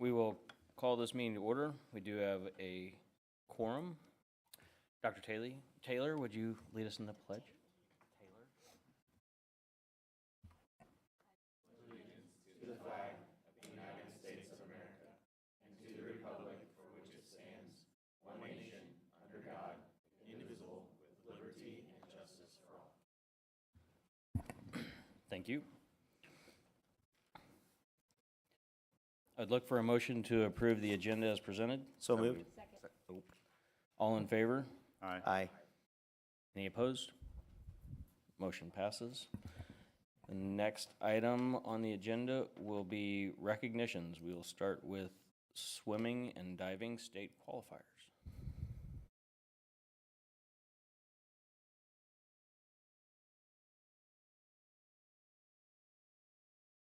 we will call this meeting to order. We do have a quorum. Dr. Taylor, would you lead us in the pledge? Thank you. I'd look for a motion to approve the agenda as presented. So moved. All in favor? Aye. Any opposed? Motion passes. The next item on the agenda will be recognitions. We will start with swimming and diving state qualifiers.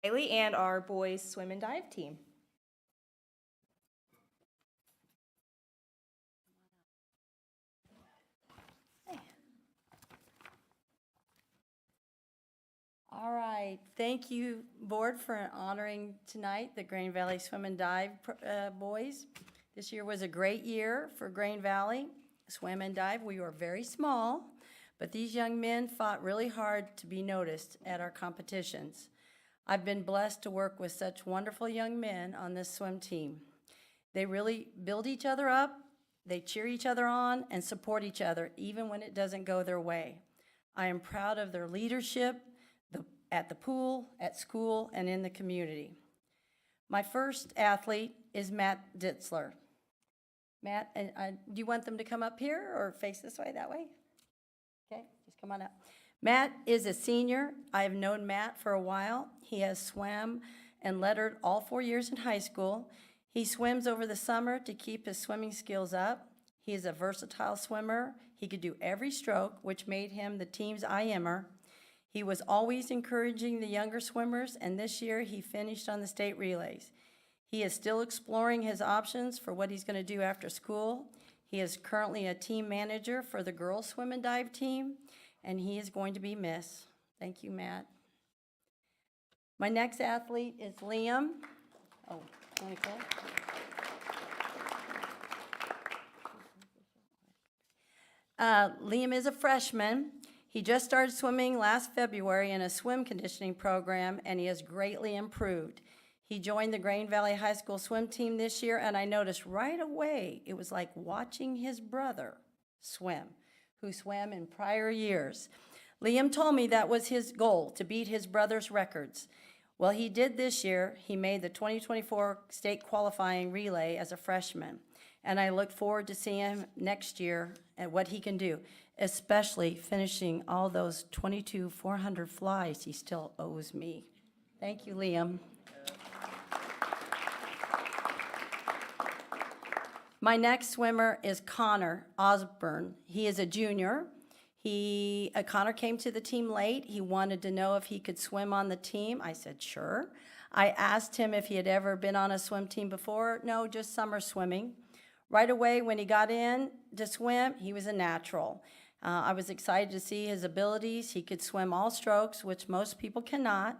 Haley and our boys swim and dive team. All right, thank you, board, for honoring tonight the Grain Valley Swim and Dive boys. This year was a great year for Grain Valley Swim and Dive. We were very small, but these young men fought really hard to be noticed at our competitions. I've been blessed to work with such wonderful young men on this swim team. They really build each other up, they cheer each other on, and support each other, even when it doesn't go their way. I am proud of their leadership at the pool, at school, and in the community. My first athlete is Matt Ditzler. Matt, do you want them to come up here or face this way, that way? Okay, just come on up. Matt is a senior. I have known Matt for a while. He has swam and lettered all 4 years in high school. He swims over the summer to keep his swimming skills up. He is a versatile swimmer. He could do every stroke, which made him the team's IMer. He was always encouraging the younger swimmers, and this year he finished on the state relays. He is still exploring his options for what he's going to do after school. He is currently a team manager for the girls swim and dive team, and he is going to be missed. Thank you, Matt. My next athlete is Liam. Oh, want to go? Liam is a freshman. He just started swimming last February in a swim conditioning program, and he has greatly improved. He joined the Grain Valley High School swim team this year, and I noticed right away it was like watching his brother swim, who swam in prior years. Liam told me that was his goal, to beat his brother's records. Well, he did this year. He made the 2024 state qualifying relay as a freshman, and I look forward to seeing him next year and what he can do, especially finishing all those 400 flies he still owes me. Thank you, Liam. My next swimmer is Connor Osborne. He is a junior. Connor came to the team late. He wanted to know if he could swim on the team. I said, sure. I asked him if he had ever been on a swim team before. No, just summer swimming. Right away, when he got in to swim, he was a natural. I was excited to see his abilities. He could swim all strokes, which most people cannot.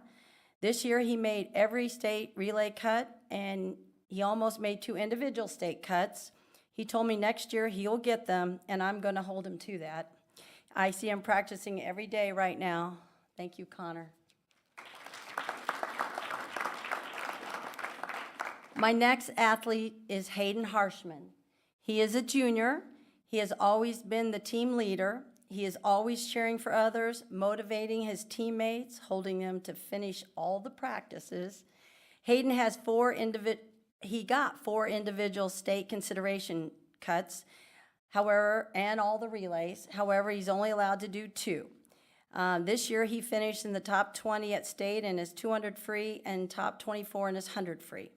This year, he made every state relay cut, and he almost made 2 individual state cuts. He told me next year he'll get them, and I'm going to hold him to that. I see him practicing every day right now. Thank you, Connor. My next athlete is Hayden Harshman. He is a junior. He has always been the team leader. He is always cheering for others, motivating his teammates, holding them to finish all the practices. Hayden has he got 4 individual state consideration cuts, however, and all the relays. However, he's only allowed to do 2. This year, he finished in the top 20 at state in his 200 free and top 24 in his 100 free.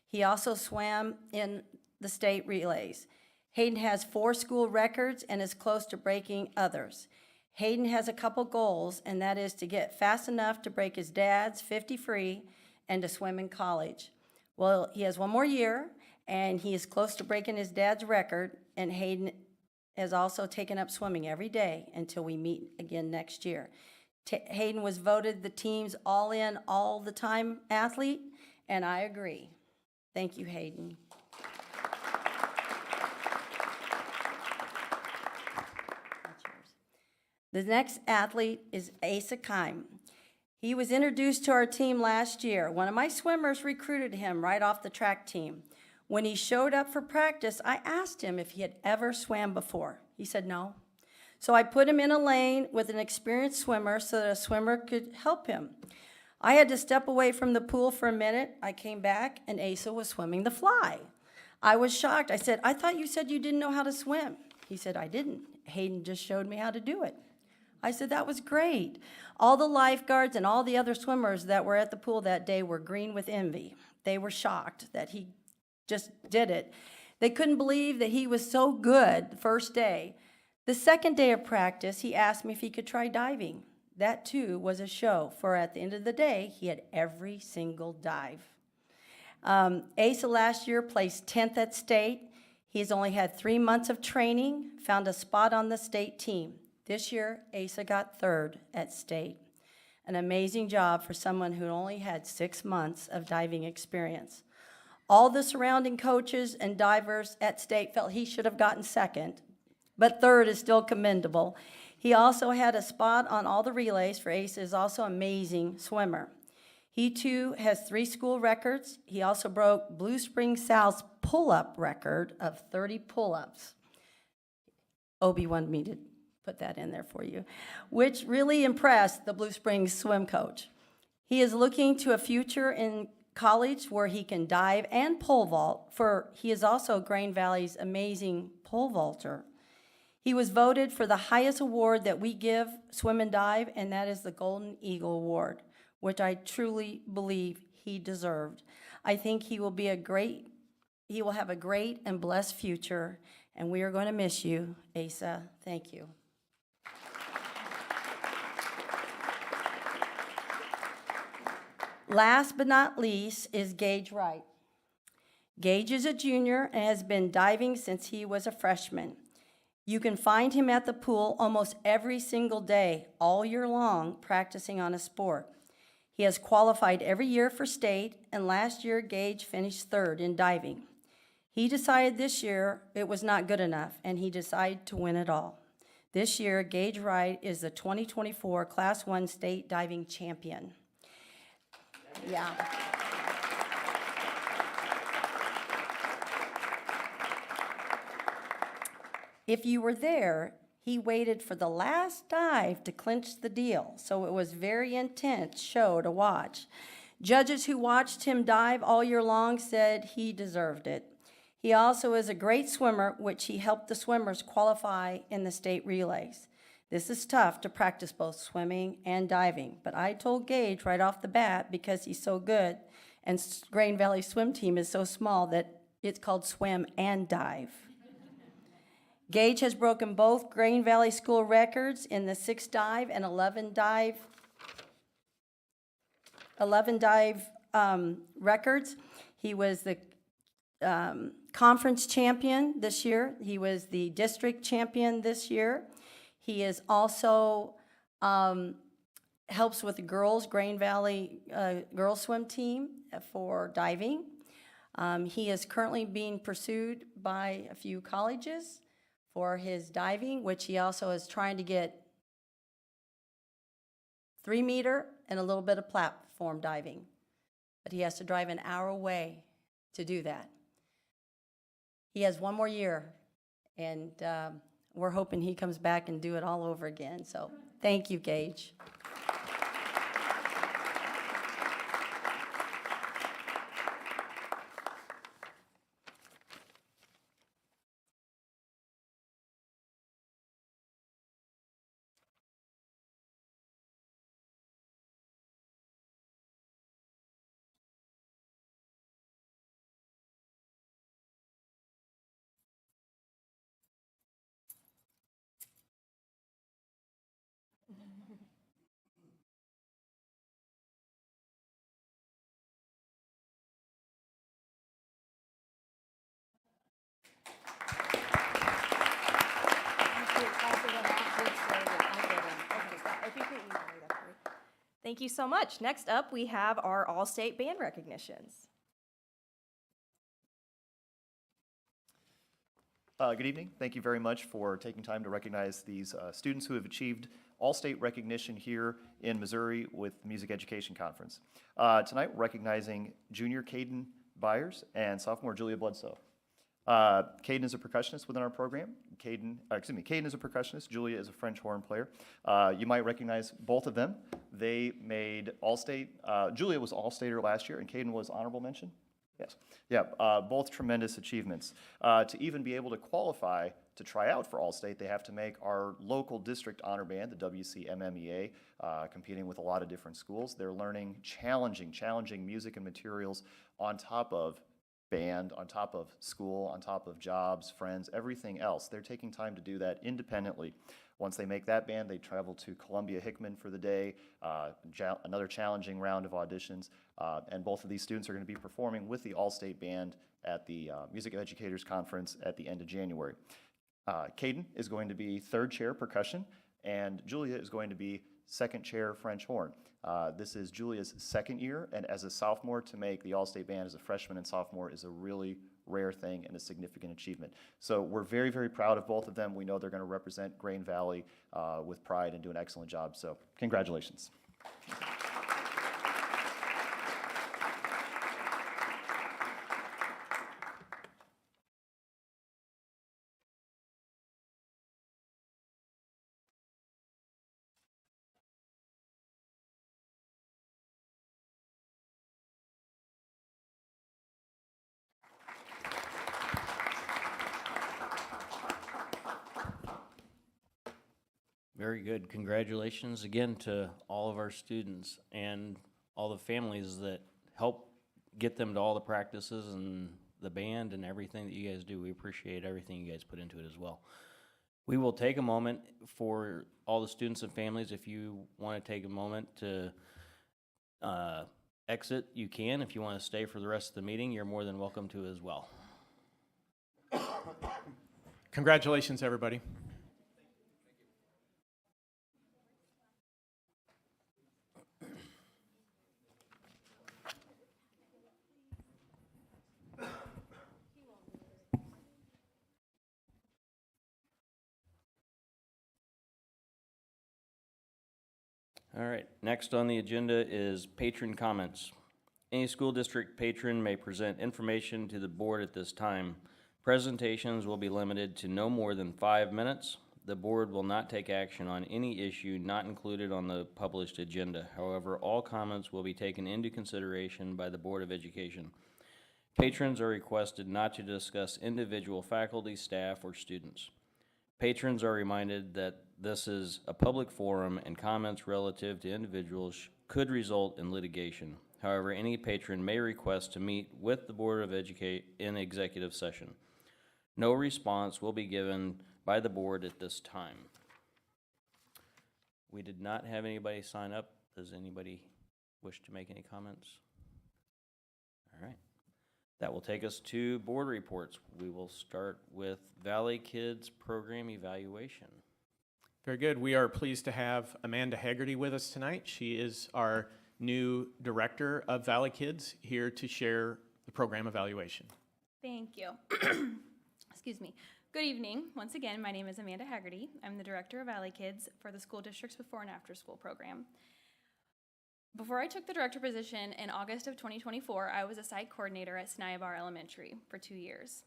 He also swam in the state relays. Hayden has 4 school records and is close to breaking others. Hayden has a couple goals, and that is to get fast enough to break his dad's 50 free and to swim in college. Well, he has 1 more year, and he is close to breaking his dad's record, and Hayden has also taken up swimming every day until we meet again next year. Hayden was voted the team's all-in, all-the-time athlete, and I agree. Thank you, Hayden. That's yours. The next athlete is Asa Kime. He was introduced to our team last year. One of my swimmers recruited him right off the track team. When he showed up for practice, I asked him if he had ever swam before. He said no. So I put him in a lane with an experienced swimmer so that a swimmer could help him. I had to step away from the pool for a minute. I came back, and Asa was swimming the fly. I was shocked. I said, "I thought you said you didn't know how to swim." He said, "I didn't. Hayden just showed me how to do it." I said, "That was great." All the lifeguards and all the other swimmers that were at the pool that day were green with envy. They were shocked that he just did it. They couldn't believe that he was so good the first day. The second day of practice, he asked me if he could try diving. That, too, was a show, for at the end of the day, he had every single dive. Asa last year placed 10th at state. He has only had 3 months of training, found a spot on the state team. This year, Asa got 3rd at state. An amazing job for someone who only had 6 months of diving experience. All the surrounding coaches and divers at state felt he should have gotten 2nd, but 3rd is still commendable. He also had a spot on all the relays, for Asa is also an amazing swimmer. He too has 3 school records. He also broke Blue Spring South's pull-up record of 30 pull-ups. Obi wanted me to put that in there for you, which really impressed the Blue Springs swim coach. He is looking to a future in college where he can dive and pole vault, for he is also Grain Valley's amazing pole vaulter. He was voted for the highest award that we give swim and dive, and that is the Golden Eagle Award, which I truly believe he deserved. I think he will have a great and blessed future, and we are going to miss you, Asa. Thank you. Last but not least is Gage Wright. Gage is a junior and has been diving since he was a freshman. You can find him at the pool almost every single day, all year long, practicing on a sport. He has qualified every year for state, and last year Gage finished 3rd in diving. He decided this year it was not good enough, and he decided to win it all. This year, Gage Wright is the 2024 Class 1 state diving champion. Yeah. If you were there, he waited for the last dive to clinch the deal, so it was very intense show to watch. Judges who watched him dive all year long said he deserved it. He also is a great swimmer, which he helped the swimmers qualify in the state relays. This is tough to practice both swimming and diving, but I told Gage right off the bat, because he's so good, and Grain Valley swim team is so small that it's called swim and dive. Gage has broken both Grain Valley school records in the 6 dive and 11 dive records. He was the conference champion this year. He was the district champion this year. He is also helps with the girls, Grain Valley girls swim team for diving. He is currently being pursued by a few colleges for his diving, which he also is trying to get 3-meter and a little bit of platform diving. But he has to drive an hour away to do that. He has 1 more year, and we're hoping he comes back and do it all over again. So thank you, Gage. Thank you so much. Next up, we have our All-State Band recognitions. Good evening. Thank you very much for taking time to recognize these students who have achieved all-state recognition here in Missouri with Music Education Conference. Tonight, we're recognizing junior Caden Byers and sophomore Julia Bledsoe. Caden is a percussionist within our program. Caden is a percussionist. Julia is a French horn player. You might recognize both of them. They made all-state. Julia was all-stater last year, and Caden was honorable mention. Yes. Yeah, both tremendous achievements. To even be able to qualify to try out for All-State, they have to make our local district honor band, the WCMMEA, competing with a lot of different schools. They're learning challenging music and materials on top of band, on top of school, on top of jobs, friends, everything else. They're taking time to do that independently. Once they make that band, they travel to Columbia Hickman for the day, another challenging round of auditions, and both of these students are going to be performing with the All-State Band at the Music Educators Conference at the end of January. Caden is going to be third chair percussion, and Julia is going to be second chair French horn. This is Julia's second year, and as a sophomore, to make the All-State Band as a freshman and sophomore is a really rare thing and a significant achievement. So we're very, very proud of both of them. We know they're going to represent Grain Valley with pride and do an excellent job. So congratulations. Very good. Congratulations again to all of our students and all the families that help get them to all the practices and the band and everything that you guys do. We appreciate everything you guys put into it as well. We will take a moment for all the students and families. If you want to take a moment to exit, you can. If you want to stay for the rest of the meeting, you're more than welcome to as well. Congratulations, everybody. All right, next on the agenda is patron comments. Any school district patron may present information to the board at this time. Presentations will be limited to no more than 5 minutes. The board will not take action on any issue not included on the published agenda. However, all comments will be taken into consideration by the Board of Education. Patrons are requested not to discuss individual faculty, staff, or students. Patrons are reminded that this is a public forum and comments relative to individuals could result in litigation. However, any patron may request to meet with the Board of Education in executive session. No response will be given by the board at this time. We did not have anybody sign up. Does anybody wish to make any comments? All right. That will take us to board reports. We will start with Valley Kids Program Evaluation. Very good. We are pleased to have Amanda Haggerty with us tonight. She is our new director of Valley Kids, here to share the program evaluation. Thank you. Excuse me. Good evening. Once again, my name is Amanda Haggerty. I'm the director of Valley Kids for the school district's before and after school program. Before I took the director position in August of 2024, I was a site coordinator at Sniabar Elementary for 2 years.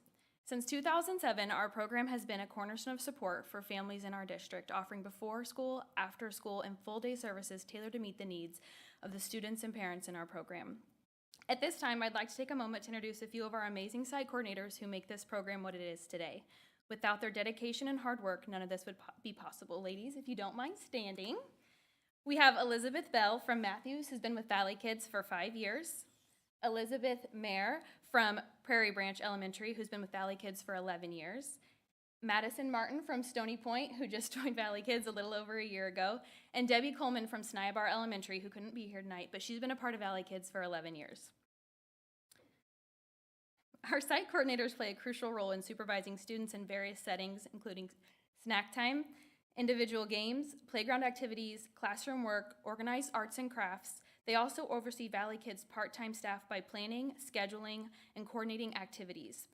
Since 2007, our program has been a cornerstone of support for families in our district, offering before school, after school, and full day services tailored to meet the needs of the students and parents in our program. At this time, I'd like to take a moment to introduce a few of our amazing site coordinators who make this program what it is today. Without their dedication and hard work, none of this would be possible. Ladies, if you don't mind standing. We have Elizabeth Bell from Matthews, who's been with Valley Kids for 5 years. Elizabeth Mayer from Prairie Branch Elementary, who's been with Valley Kids for 11 years. Madison Martin from Stony Point, who just joined Valley Kids a little over a year ago. And Debbie Coleman from Sniabar Elementary, who couldn't be here tonight, but she's been a part of Valley Kids for 11 years. Our site coordinators play a crucial role in supervising students in various settings, including snack time, individual games, playground activities, classroom work, organized arts and crafts. They also oversee Valley Kids part-time staff by planning, scheduling, and coordinating activities,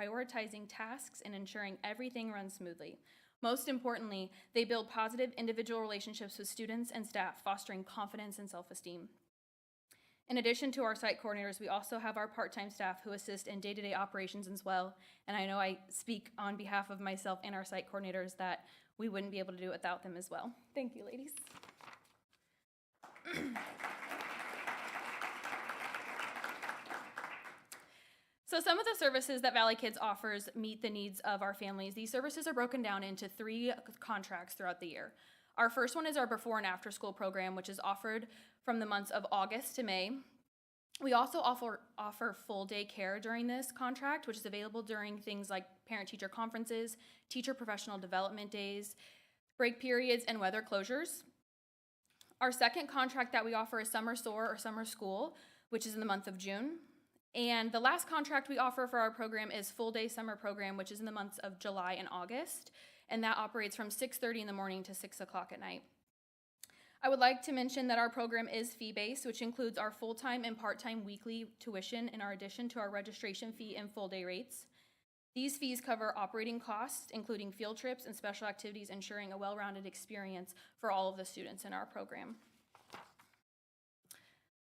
prioritizing tasks and ensuring everything runs smoothly. Most importantly, they build positive individual relationships with students and staff, fostering confidence and self-esteem. In addition to our site coordinators, we also have our part-time staff who assist in day-to-day operations as well. And I know I speak on behalf of myself and our site coordinators that we wouldn't be able to do it without them as well. Thank you, ladies. So some of the services that Valley Kids offers meet the needs of our families. These services are broken down into 3 contracts throughout the year. Our first one is our before and after school program, which is offered from the months of August to May. We also offer full day care during this contract, which is available during things like parent-teacher conferences, teacher professional development days, break periods, and weather closures. Our second contract that we offer is Summer SOAR or Summer School, which is in the month of June. And the last contract we offer for our program is Full Day Summer Program, which is in the months of July and August, and that operates from 6:30 in the morning to 6 o'clock at night. I would like to mention that our program is fee-based, which includes our full-time and part-time weekly tuition in our addition to our registration fee and full-day rates. These fees cover operating costs, including field trips and special activities, ensuring a well-rounded experience for all of the students in our program.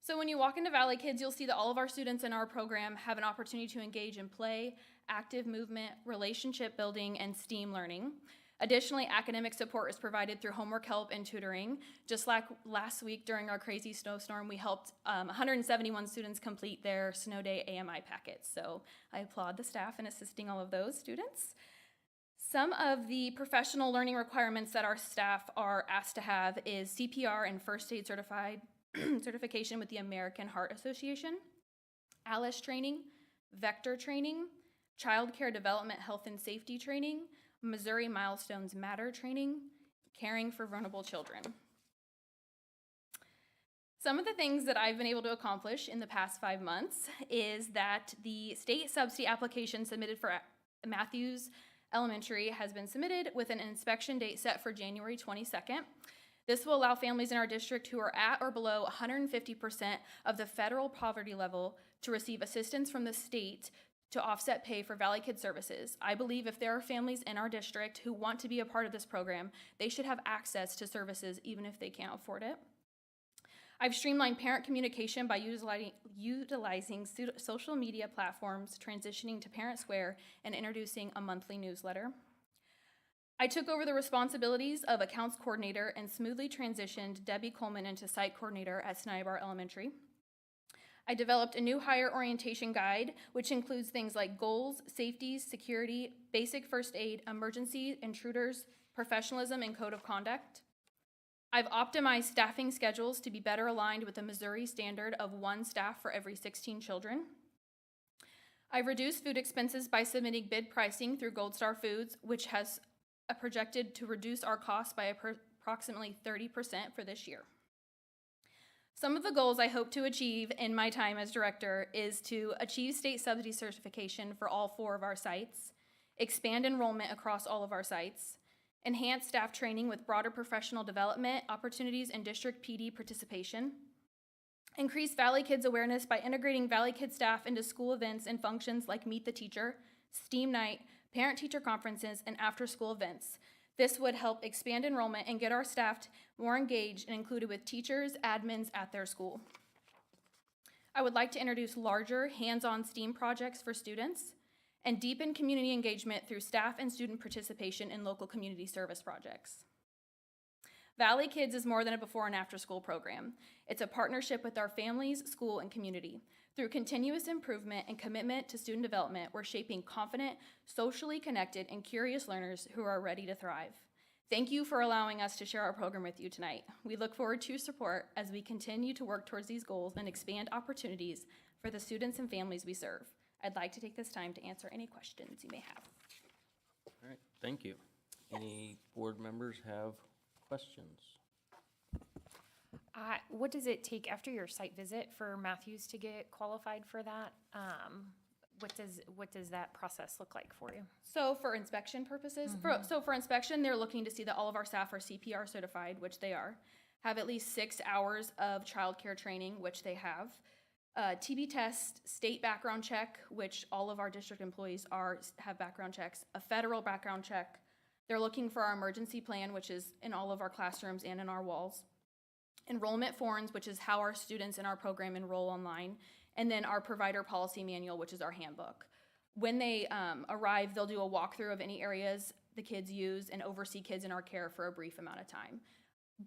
So when you walk into Valley Kids, you'll see that all of our students in our program have an opportunity to engage in play, active movement, relationship building, and STEAM learning. Additionally, academic support is provided through homework help and tutoring. Just like last week during our crazy snowstorm, we helped 171 students complete their snow day AMI packets. So I applaud the staff in assisting all of those students. Some of the professional learning requirements that our staff are asked to have is CPR and first aid certification with the American Heart Association, ALICE training, vector training, child care development health and safety training, Missouri Milestones Matter training, caring for vulnerable children. Some of the things that I've been able to accomplish in the past 5 months is that the state subsidy application submitted for Matthews Elementary has been submitted with an inspection date set for January 22nd. This will allow families in our district who are at or below 150% of the federal poverty level to receive assistance from the state to offset pay for Valley Kids services. I believe if there are families in our district who want to be a part of this program, they should have access to services even if they can't afford it. I've streamlined parent communication by utilizing social media platforms, transitioning to Parent Square, and introducing a monthly newsletter. I took over the responsibilities of accounts coordinator and smoothly transitioned Debbie Coleman into site coordinator at Snibar Elementary. I developed a new hire orientation guide, which includes things like goals, safety, security, basic first aid, emergency intruders, professionalism, and code of conduct. I've optimized staffing schedules to be better aligned with the Missouri standard of 1 staff for every 16 children. I've reduced food expenses by submitting bid pricing through Gold Star Foods, which has projected to reduce our costs by approximately 30% for this year. Some of the goals I hope to achieve in my time as director is to achieve state subsidy certification for all 4 of our sites, expand enrollment across all of our sites, enhance staff training with broader professional development opportunities and district PD participation, increase Valley Kids awareness by integrating Valley Kids staff into school events and functions like Meet the Teacher, STEAM Night, parent-teacher conferences, and after-school events. This would help expand enrollment and get our staff more engaged and included with teachers, admins at their school. I would like to introduce larger, hands-on STEAM projects for students and deepen community engagement through staff and student participation in local community service projects. Valley Kids is more than a before and after school program. It's a partnership with our families, school, and community. Through continuous improvement and commitment to student development, we're shaping confident, socially connected, and curious learners who are ready to thrive. Thank you for allowing us to share our program with you tonight. We look forward to your support as we continue to work towards these goals and expand opportunities for the students and families we serve. I'd like to take this time to answer any questions you may have. All right, thank you. Any board members have questions? What does it take after your site visit for Matthews to get qualified for that? What does that process look like for you? So for inspection purposes, for inspection, they're looking to see that all of our staff are CPR certified, which they are, have at least 6 hours of childcare training, which they have, TB test, state background check, which all of our district employees have background checks, a federal background check. They're looking for our emergency plan, which is in all of our classrooms and in our walls. Enrollment forms, which is how our students in our program enroll online, and then our provider policy manual, which is our handbook. When they arrive, they'll do a walkthrough of any areas the kids use and oversee kids in our care for a brief amount of time.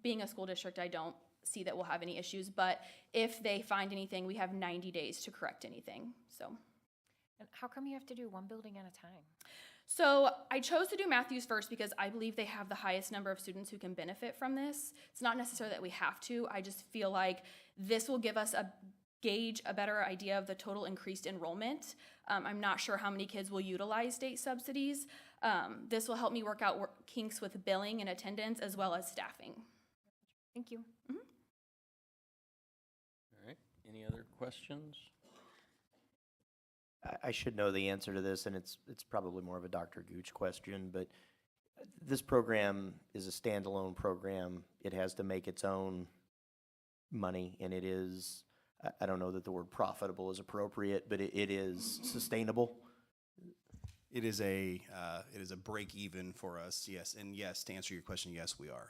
Being a school district, I don't see that we'll have any issues, but if they find anything, we have 90 days to correct anything, so. And how come you have to do one building at a time? So I chose to do Matthews first because I believe they have the highest number of students who can benefit from this. It's not necessarily that we have to, I just feel like this will give us a better idea of the total increased enrollment. I'm not sure how many kids will utilize state subsidies. This will help me work out kinks with billing and attendance as well as staffing. Thank you. All right, any other questions? I should know the answer to this, and it's probably more of a Dr. Gooch question, but this program is a standalone program. It has to make its own money, and it is, I don't know that the word profitable is appropriate, but it is sustainable. It is a break even for us, yes. And yes, to answer your question, yes, we are.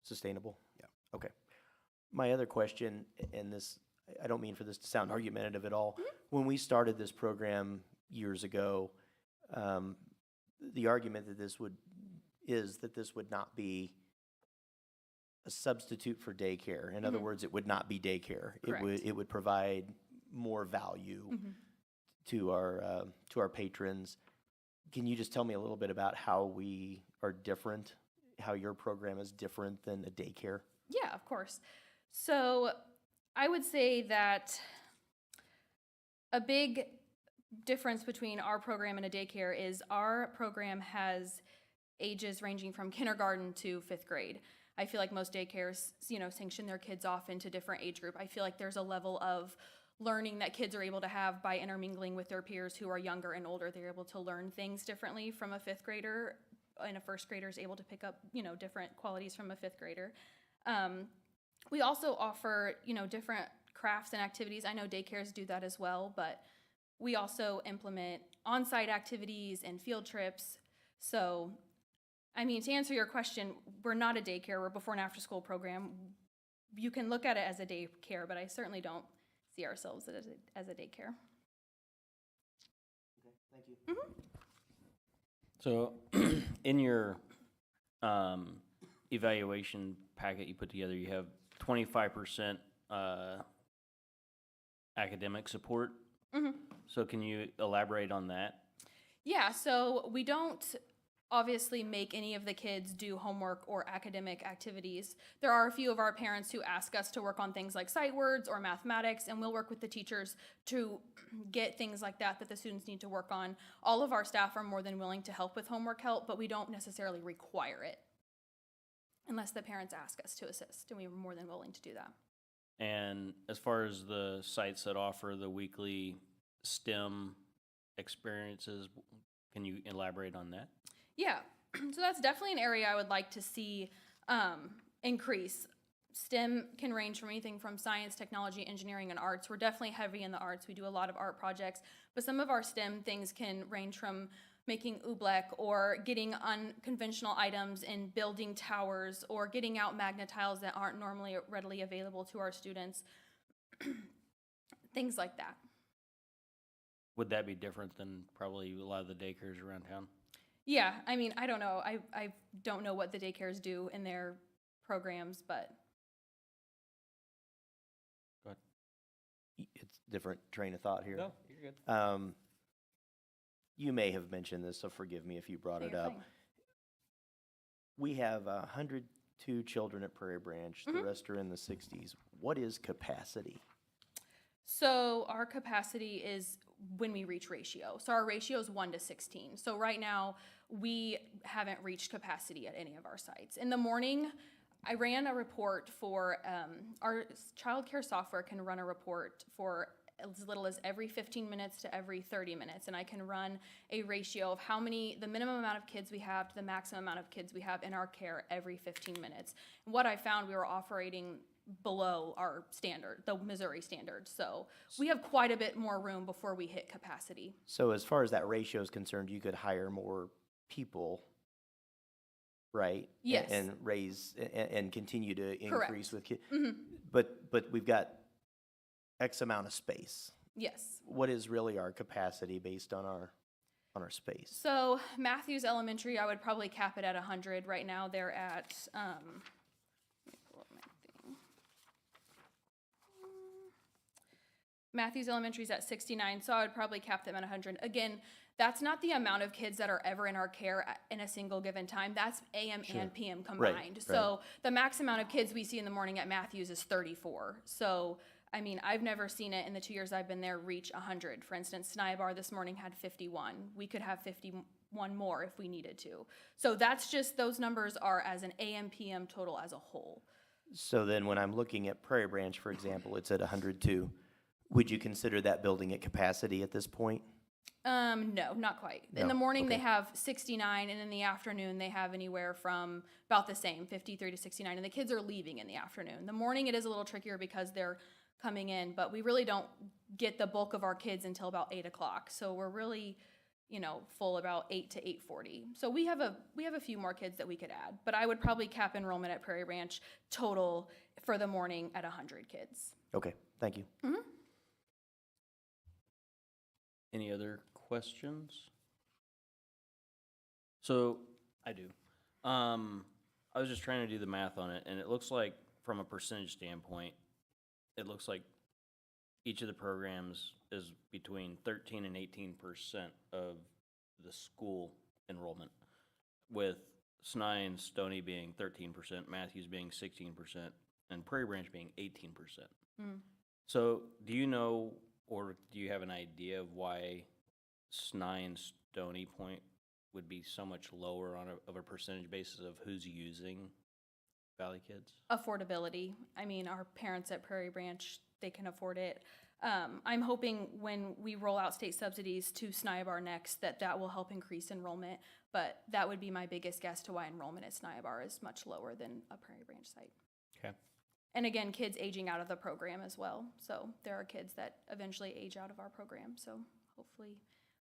Sustainable? Yeah. Okay. My other question, and this, I don't mean for this to sound argumentative at all. When we started this program years ago, the argument that this would not be a substitute for daycare. In other words, it would not be daycare. Correct. It would provide more value to our patrons. Can you just tell me a little bit about how we are different, how your program is different than a daycare? Yeah, of course. So I would say that a big difference between our program and a daycare is our program has ages ranging from kindergarten to 5th grade. I feel like most daycares, sanction their kids off into different age group. I feel like there's a level of learning that kids are able to have by intermingling with their peers who are younger and older. They're able to learn things differently from a 5th grader, and a 1st grader is able to pick up, different qualities from a 5th grader. We also offer, different crafts and activities. I know daycares do that as well, but we also implement on-site activities and field trips. So, to answer your question, we're not a daycare. We're a before and after school program. You can look at it as a daycare, but I certainly don't see ourselves as a daycare. Okay, thank you. So, in your evaluation packet you put together, you have 25% academic support. So can you elaborate on that? Yeah, so we don't obviously make any of the kids do homework or academic activities. There are a few of our parents who ask us to work on things like sight words or mathematics, and we'll work with the teachers to get things like that the students need to work on. All of our staff are more than willing to help with homework help, but we don't necessarily require it unless the parents ask us to assist, and we were more than willing to do that. And as far as the sites that offer the weekly STEM experiences, can you elaborate on that? Yeah, so that's definitely an area I would like to see increase. STEM can range from anything from science, technology, engineering, and arts. We're definitely heavy in the arts. We do a lot of art projects, but some of our STEM things can range from making oobleck or getting unconventional items and building towers or getting out magnet tiles that aren't normally readily available to our students. Things like that. Would that be different than probably a lot of the daycares around town? Yeah, I don't know. I don't know what the daycares do in their programs, but Go ahead. It's a different train of thought here. No, you're good. You may have mentioned this, so forgive me if you brought Yeah, it you're up. fine. We have 102 children at Prairie Branch. The rest are in the 60s. What is capacity? So our capacity is when we reach ratio. So our ratio is 1 to 16. So right now, we haven't reached capacity at any of our sites. In the morning, I ran a report for, our childcare software can run a report for as little as every 15 minutes to every 30 minutes. And I can run a ratio of the minimum amount of kids we have to the maximum amount of kids we have in our care every 15 minutes. And what I found, we were operating below our standard, the Missouri standard. So we have quite a bit more room before we hit capacity. So as far as that ratio is concerned, you could hire more people, right? Yes. And raise, and continue to Correct. increase with kids. Mhm. But we've got X amount of space. Yes. What is really our capacity based on our space? So Matthews Elementary, I would probably cap it at 100. Right now, they're at, let me pull up my thing. Matthews Elementary's at 69, so I would probably cap them at 100. Again, that's not the amount of kids that are ever in our care in a single given time. That's AM and PM combined. So the max amount of kids we see in the morning at Matthews is 34. So I mean, I've never seen it in the 2 years I've been there reach 100. For instance, Snibar this morning had 51. We could have 51 more if we needed to. So that's just, those numbers are as an AM, PM total as a whole. So then when I'm looking at Prairie Branch, for example, it's at 102. Would you consider that building at capacity at this point? No, not quite. In No, the morning, they okay. have 69, and in the afternoon, they have anywhere from about the same, 53 to 69, and the kids are leaving in the afternoon. The morning, it is a little trickier because they're coming in, but we really don't get the bulk of our kids until about 8 o'clock. So we're really, full about 8 to 8:40. So we have a few more kids that we could add, but I would probably cap enrollment at Prairie Branch total for the morning at 100 kids. Okay, thank you. Any other questions? So, I do. I was just trying to do the math on it, and it looks like, from a percentage standpoint, it looks like each of the programs is between 13 and 18% of the school enrollment, with Snai and Stony being 13%, Matthews being 16%, and Prairie Branch being 18%. So, do you know, or do you have an idea of why Snai and Stony Point would be so much lower on a percentage basis of who's using Valley Kids? Affordability. I mean, our parents at Prairie Branch, they can afford it. I'm hoping when we roll out state subsidies to Snibar next, that will help increase enrollment. But that would be my biggest guess to why enrollment at Snibar is much lower than a Prairie Branch site. Okay. And again, kids aging out of the program as well. So there are kids that eventually age out of our program. So hopefully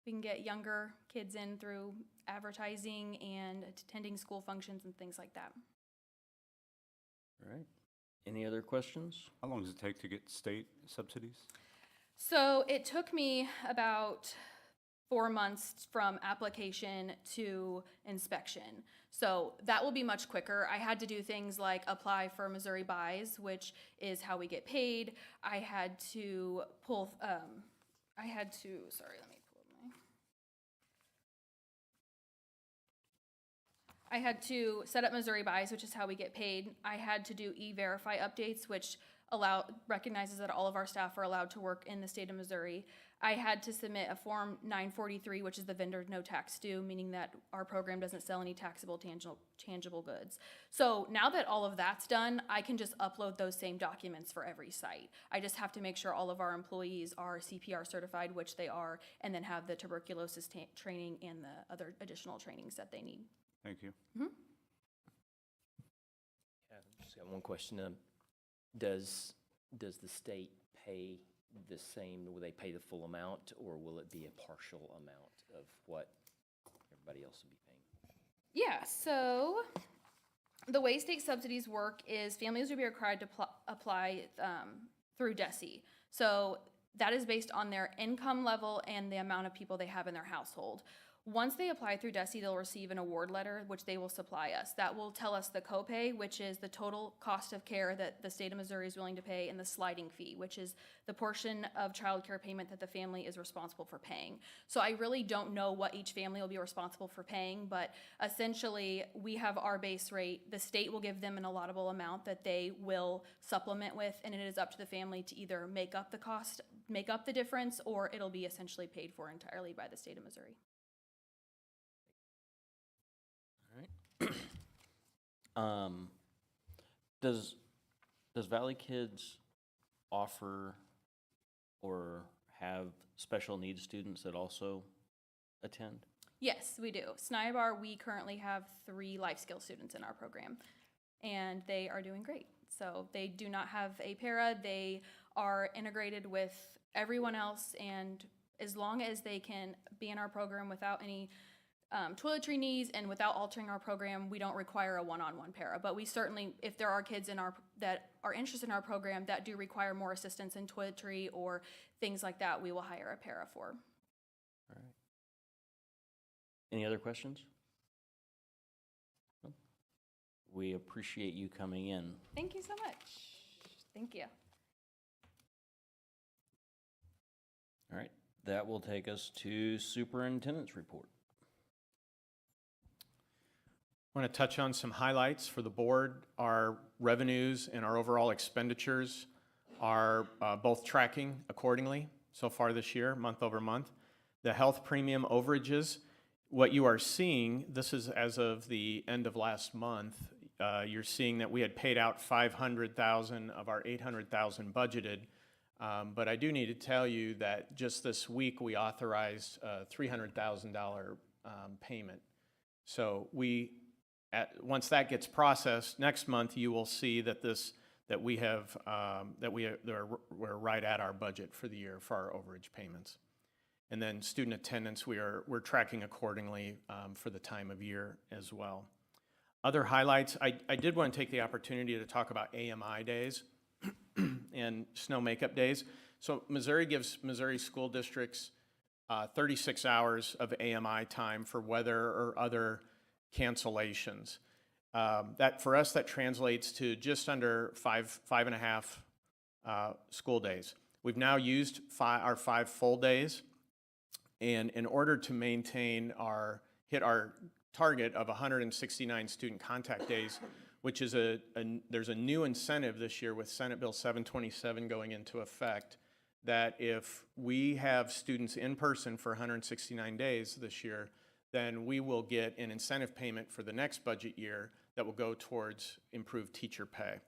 we can get younger kids in through advertising and attending school functions and things like that. All right. Any other questions? How long does it take to get state subsidies? So it took me about 4 months from application to inspection. So that will be much quicker. I had to do things like apply for Missouri Buys, which is how we get paid. I had to pull, sorry, let me pull up I had to set up Missouri Buys, which is how we get paid. I had to do E-Verify updates, which recognizes that all of our staff are allowed to work in the state of Missouri. I had to submit a Form 943, which is the vendor no tax due, meaning that our program doesn't sell any taxable tangible goods. So now that all of that's done, I can just upload those same documents for every site. I just have to make sure all of our employees are CPR certified, which they are, and then have the tuberculosis training and the other additional trainings that they need. Thank you. Yeah, I've just got one question. Does the state pay the same, will they pay the full amount, or will it be a partial amount of what everybody else will be paying? Yeah, so the way state subsidies work is families will be required to apply through DESE. So that is based on their income level and the amount of people they have in their household. Once they apply through DESE, they'll receive an award letter, which they will supply us. That will tell us the copay, which is the total cost of care that the state of Missouri is willing to pay, and the sliding fee, which is the portion of child care payment that the family is responsible for paying. So I really don't know what each family will be responsible for paying, but essentially we have our base rate. The state will give them an allotable amount that they will supplement with, and it is up to the family to either make up the cost, make up the difference, or it'll be essentially paid for entirely by the state of Missouri. Does Valley Kids offer or have special needs students that also attend? Yes, we do. Snibar, we currently have 3 life skill students in our program, and they are doing great. So they do not have a para. They are integrated with everyone else, and as long as they can be in our program without any toiletry needs and without altering our program, we don't require a one-on-one para. But we certainly, if there are kids that are interested in our program that do require more assistance in toiletry or things like that, we will hire a para for. All right. Any other questions? No? We appreciate you coming in. Thank you so much. Thank you. All right, that will take us to superintendent's report. I want to touch on some highlights for the board. Our revenues and our overall expenditures are both tracking accordingly so far this year, month over month. The health premium overages, what you are seeing, this is as of the end of last month, you're seeing that we had paid out $500,000 of our $800,000 budgeted. But I do need to tell you that just this week we authorized a $300,000 payment. So once that gets processed next month, you will see that we're right at our budget for the year for our overage payments. And then student attendance, we're tracking accordingly for the time of year as well. Other highlights, I did want to take the opportunity to talk about AMI days and snow makeup days. So Missouri gives Missouri school districts 36 hours of AMI time for weather or other cancellations. That for us, that translates to just under five and a half school days. We've now used our 5 full days, and in order to hit our target of 169 student contact days, which is there's a new incentive this year with Senate Bill 727 going into effect, that if we have students in person for 169 days this year, then we will get an incentive payment for the next budget year that will go towards improved teacher pay.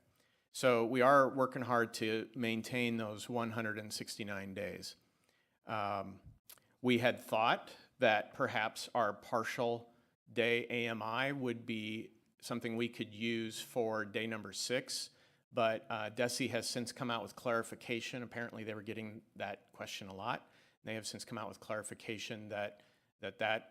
So we are working hard to maintain those 169 days. We had thought that perhaps our partial day AMI would be something we could use for day number 6, but DESE has since come out with clarification. Apparently they were getting that question a lot. They have since come out with clarification that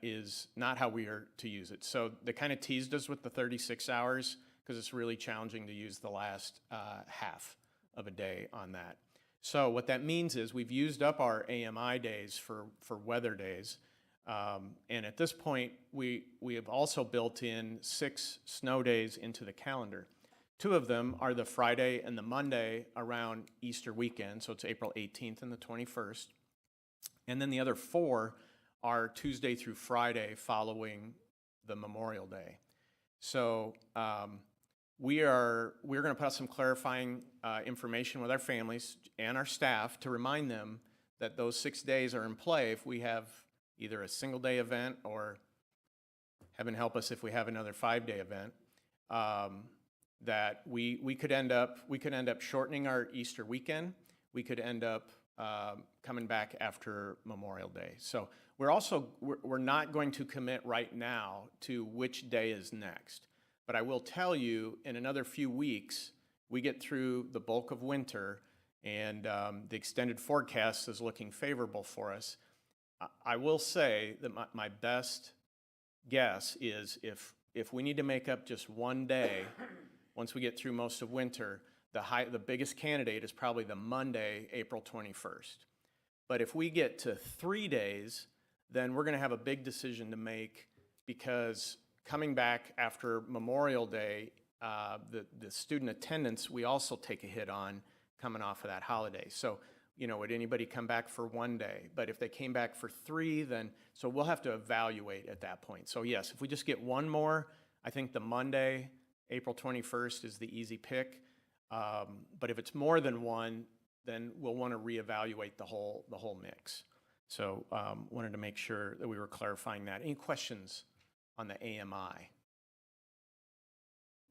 is not how we are to use it. So they kind of teased us with the 36 hours because it's really challenging to use the last half of a day on that. So what that means is we've used up our AMI days for weather days. And at this point, we have also built in 6 snow days into the calendar. 2 of them are the Friday and the Monday around Easter weekend, so it's April 18th and the 21st. And then the other 4 are Tuesday through Friday following the Memorial Day. So we're going to put out some clarifying information with our families and our staff to remind them that those 6 days are in play if we have either a single day event or, heaven help us, if we have another 5-day event, that we could end up shortening our Easter weekend. We could end up coming back after Memorial Day. So we're not going to commit right now to which day is next. But I will tell you, in another few weeks, we get through the bulk of winter, and the extended forecast is looking favorable for us. I will say that my best guess is if we need to make up just one day, once we get through most of winter, the biggest candidate is probably the Monday, April 21st. But if we get to 3 days, then we're going to have a big decision to make, because coming back after Memorial Day, the student attendance, we also take a hit on coming off of that holiday. So, would anybody come back for 1 day? But if they came back for 3, so we'll have to evaluate at that point. So yes, if we just get one more, I think the Monday, April 21st is the easy pick. But if it's more than one, then we'll want to reevaluate the whole mix. So wanted to make sure that we were clarifying that. Any questions on the AMI?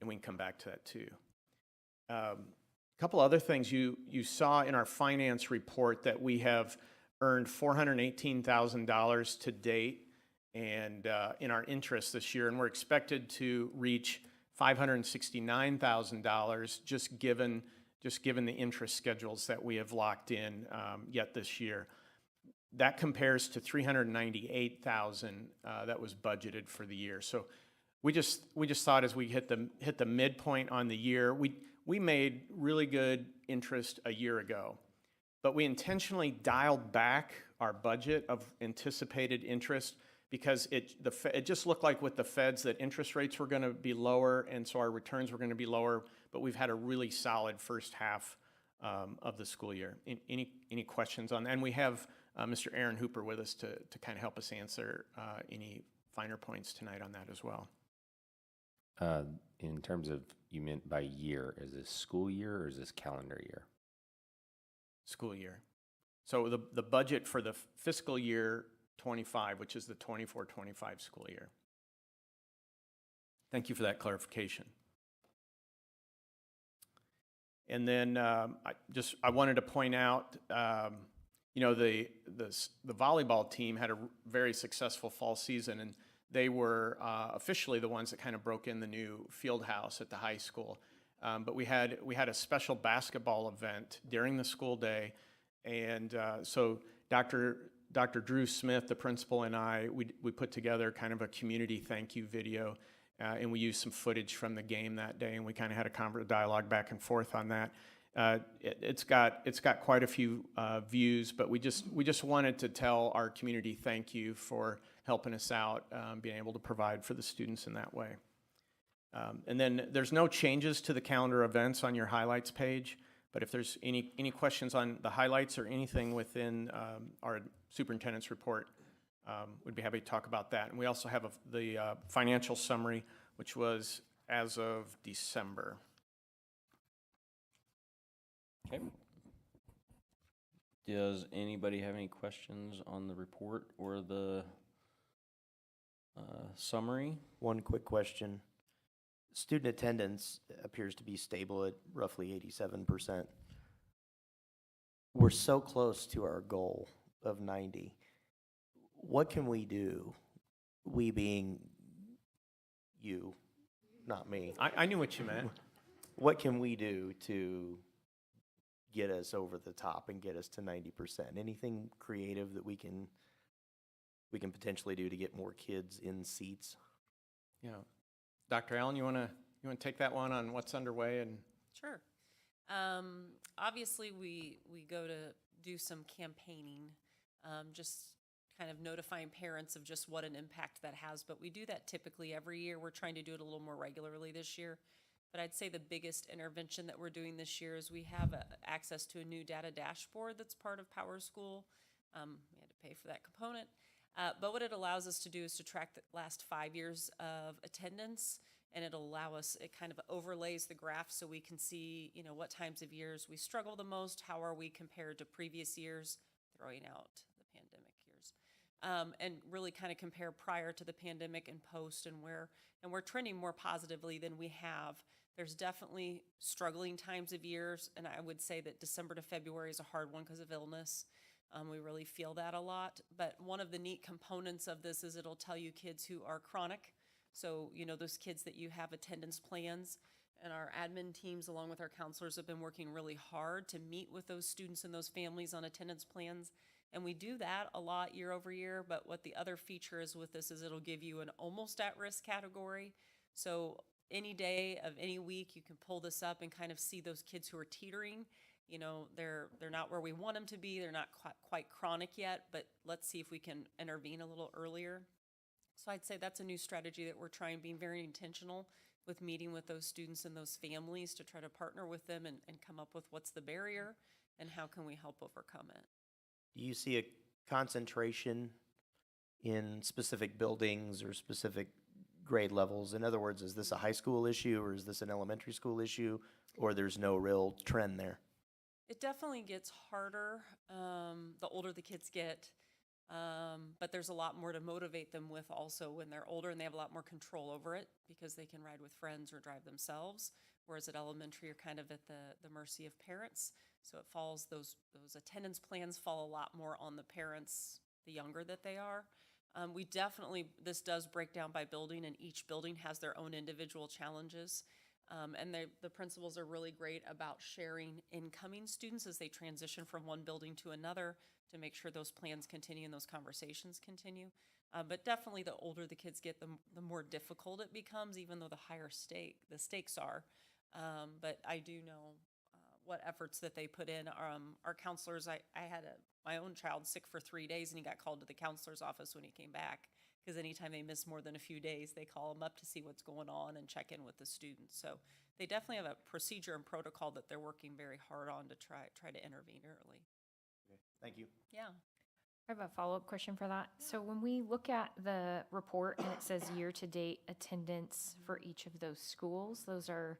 And we can come back to that too. A couple other things. You saw in our finance report that we have earned $418,000 to date and in our interest this year, and we're expected to reach $569,000, just given the interest schedules that we have locked in yet this year. That compares to $398,000 that was budgeted for the year. So we just thought as we hit the midpoint on the year, we made really good interest a year ago, but we intentionally dialed back our budget of anticipated interest because it just looked like with the feds that interest rates were going to be lower, and so our returns were going to be lower. But we've had a really solid first half of the school year. Any questions on that? And we have Mr. Aaron Hooper with us to kind of help us answer any finer points tonight on that as well. In terms of, you meant by year, is this school year or is this calendar year? School year. So the budget for the fiscal year 25, which is the 24-25 school year. Thank you for that clarification. And then I wanted to point out, the volleyball team had a very successful fall season, and they were officially the ones that kind of broke in the new field house at the high school. But we had a special basketball event during the school day, and so Dr. Drew Smith, the principal, and I, we put together kind of a community thank you video, and we used some footage from the game that day, and we kind of had a dialogue back and forth on that. It's got quite a few views, but we just wanted to tell our community thank you for helping us out, being able to provide for the students in that way. And then there's no changes to the calendar events on your highlights page, but if there's any questions on the highlights or anything within our superintendent's report, we'd be happy to talk about that. And we also have the financial summary, which was as of December. Okay. Does anybody have any questions on the report or the summary? One quick question. Student attendance appears to be stable at roughly 87%. We're so close to our goal of 90. What can we do? We being you, not me. I knew what you meant. What can we do to get us over the top and get us to 90%? Anything creative that we can potentially do to get more kids in seats? Yeah. Dr. Allen, you want to take that one on what's underway? And Sure. Obviously, we go to do some campaigning, just kind of notifying parents of just what an impact that has. But we do that typically every year. We're trying to do it a little more regularly this year. But I'd say the biggest intervention that we're doing this year is we have access to a new data dashboard that's part of PowerSchool. We had to pay for that component. But what it allows us to do is to track the last 5 years of attendance, and it'll allow us, it kind of overlays the graph so we can see, what times of years we struggle the most, how are we compared to previous years, throwing out the pandemic years, and really kind of compare prior to the pandemic and post, and we're trending more positively than we have. There's definitely struggling times of years, and I would say that December to February is a hard one because of illness. We really feel that a lot. But one of the neat components of this is it'll tell you kids who are chronic. So, those kids that you have attendance plans, and our admin teams along with our counselors have been working really hard to meet with those students and those families on attendance plans. And we do that a lot year over year. But what the other feature is with this is it'll give you an almost at-risk category. So any day of any week, you can pull this up and kind of see those kids who are teetering. They're not where we want them to be. They're not quite chronic yet, but let's see if we can intervene a little earlier. So I'd say that's a new strategy that we're trying, being very intentional with meeting with those students and those families to try to partner with them and come up with what's the barrier and how can we help overcome it. Do you see a concentration in specific buildings or specific grade levels? In other words, is this a high school issue or is this an elementary school issue, or there's no real trend there? It definitely gets harder the older the kids get, but there's a lot more to motivate them with also when they're older, and they have a lot more control over it because they can ride with friends or drive themselves, whereas at elementary you're kind of at the mercy of parents. So it falls, those attendance plans fall a lot more on the parents the younger that they are. We definitely, this does break down by building, and each building has their own individual challenges. And the principals are really great about sharing incoming students as they transition from one building to another to make sure those plans continue and those conversations continue. But definitely the older the kids get, the more difficult it becomes, even though the stakes are. But I do know what efforts that they put in. Our counselors, I had my own child sick for 3 days, and he got called to the counselor's office when he came back, because anytime they miss more than a few days, they call him up to see what's going on and check in with the students. So they definitely have a procedure and protocol that they're working very hard on to try to intervene early. Thank you. Yeah. I have a follow-up question for that. So when we look at the report and it says year-to-date attendance for each of those schools, those are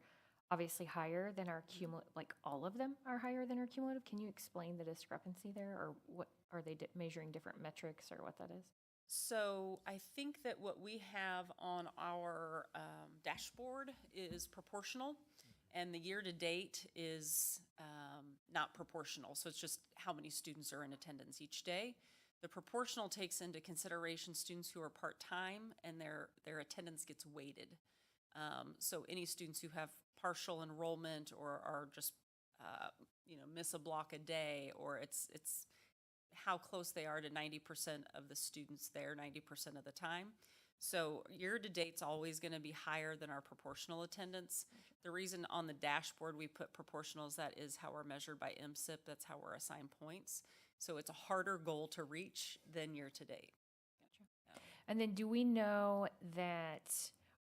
obviously higher than our cumulative, like all of them are higher than our cumulative. Can you explain the discrepancy there, or what are they measuring different metrics, or what that is? So I think that what we have on our dashboard is proportional, and the year-to-date is not proportional. So it's just how many students are in attendance each day. The proportional takes into consideration students who are part-time, and their attendance gets weighted. So any students who have partial enrollment or are just, miss a block a day, or it's how close they are to 90% of the students there 90% of the time. So year-to-date's always going to be higher than our proportional attendance. The reason on the dashboard we put proportional is that is how we're measured by MSIP. That's how we're assigned points. So it's a harder goal to reach than year-to-date. Gotcha. And then do we know that,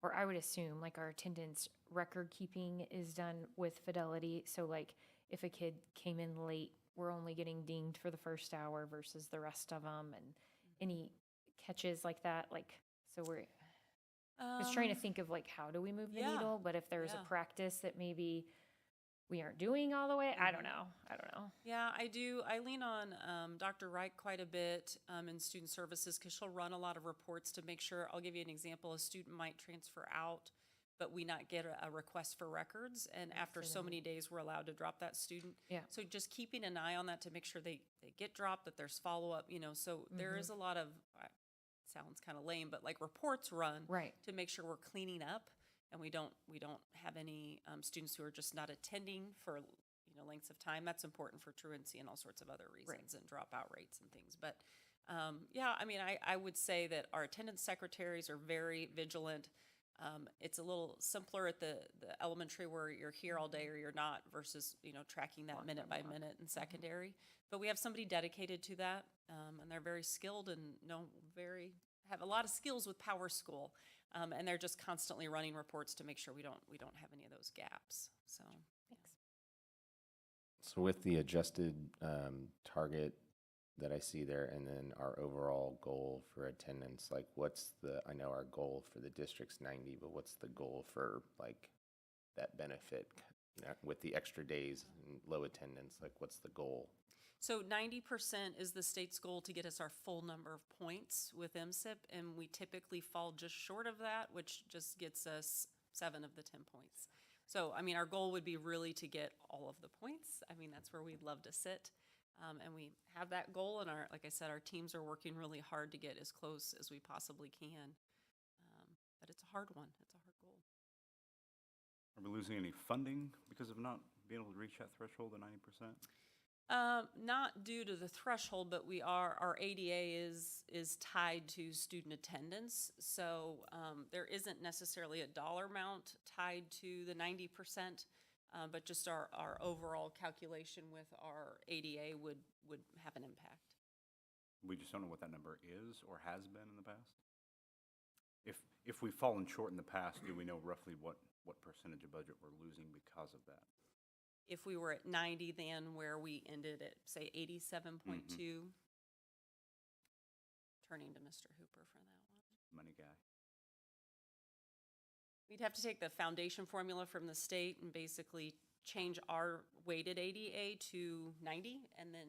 or I would assume, like, our attendance record keeping is done with Fidelity? So, like, if a kid came in late, we're only getting dinged for the first hour versus the rest of them, and any catches like that? Like, so we're just trying to think of, like, how do we move the needle? But if there's a practice that maybe we aren't doing all the way, I don't know. Yeah, I do. I lean on Dr. Wright quite a bit in student services, because she'll run a lot of reports to make sure. I'll give you an example. A student might transfer out, but we not get a request for records, and after so many days, we're allowed to drop that student. Yeah. So just keeping an eye on that to make sure they get dropped, that there's follow-up, so there is a lot of, sounds kind of lame, but like reports run Right. to make sure we're cleaning up, and we don't have any students who are just not attending for lengths of time. That's important for truancy and all sorts of other reasons, and dropout rates and things. But I would say that our attendance secretaries are very vigilant. It's a little simpler at the elementary, where you're here all day or you're not, versus tracking that minute by minute in secondary. But we have somebody dedicated to that, and they're very skilled and have a lot of skills with Power School, and they're just constantly running reports to make sure we don't have any of those gaps. So Thanks. So with the adjusted target that I see there, and then our overall goal for attendance, like I know our goal for the district's 90, but what's the goal for like that benefit, with the extra days and low attendance, like what's the goal? So 90% is the state's goal to get us our full number of points with MSIP, and we typically fall just short of that, which just gets us 7 of the 10 points. So, our goal would be really to get all of the points. That's where we'd love to sit. And we have that goal, and like I said, our teams are working really hard to get as close as we possibly can. But it's a hard one. It's a hard goal. Are we losing any funding because of not being able to reach that threshold of 90%? Not due to the threshold, but our ADA is tied to student attendance. So there isn't necessarily a dollar amount tied to the 90%, but just our overall calculation with our ADA would have an impact. We just don't know what that number is or has been in the past? If we've fallen short in the past, do we know roughly what percentage of budget we're losing because of that? If we were at 90, then where we ended at, say, 87.2. Turning to Mr. Hooper for that one. Money guy. We'd have to take the foundation formula from the state and basically change our weighted ADA to 90, and then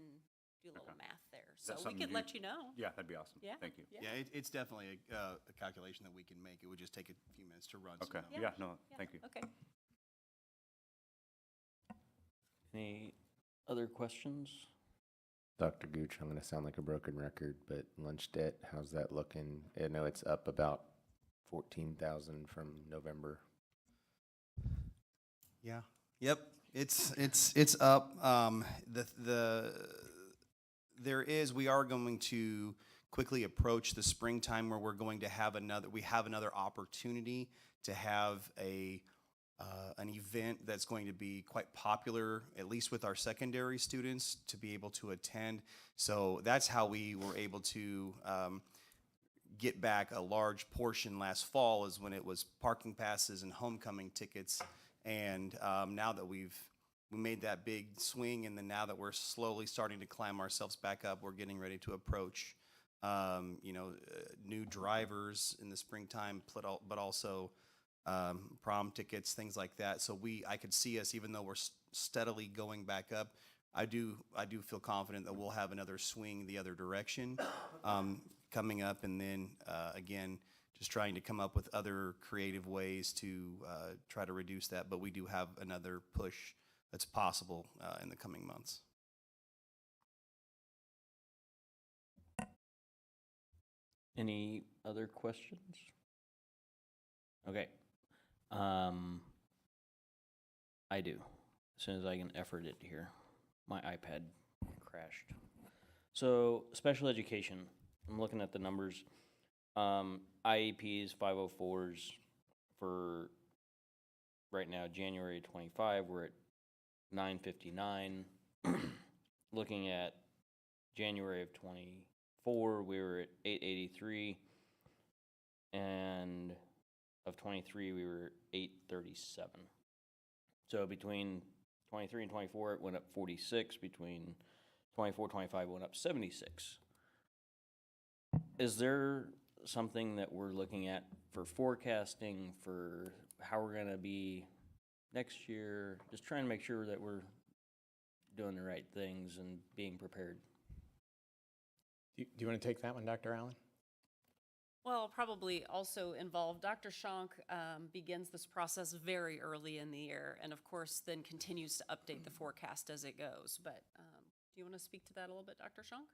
do a little math there. So we could let you know. Yeah, that'd be awesome. Yeah. Thank you. Yeah, it's definitely a calculation that we can make. It would just take a few minutes to run. Okay. Some Yeah, no, thank you. Okay. Any other questions? Dr. Gooch, I'm going to sound like a broken record, but lunch debt, how's that looking? I know it's up about 14,000 from November. Yeah. Yep. It's up. We are going to quickly approach the springtime where we're going to have another opportunity to have an event that's going to be quite popular, at least with our secondary students, to be able to attend. So that's how we were able to get back a large portion last fall, is when it was parking passes and homecoming tickets. And now that we made that big swing, and then now that we're slowly starting to climb ourselves back up, we're getting ready to approach new drivers in the springtime, but also prom tickets, things like that. So I could see us, even though we're steadily going back up, I do feel confident that we'll have another swing the other direction coming up, and then again, just trying to come up with other creative ways to try to reduce that. But we do have another push that's possible in the coming months. Any other questions? Okay. I do. As soon as I can effort it here. My iPad crashed. So, special education. I'm looking at the numbers. IEPs, 504s for right now, January 25, we're at 959. Looking at January of 24, we were at 883. And of 23, we were 837. So between 23 and 24, it went up 46. Between 24, 25, it went up 76. Is there something that we're looking at for forecasting for how we're going to be next year? Just trying to make sure that we're doing the right things and being prepared. Do you want to take that one, Dr. Allen? Well, probably also involved. Dr. Schonk begins this process very early in the year, and of course then continues to update the forecast as it goes. But do you want to speak to that a little bit, Dr. Schonk?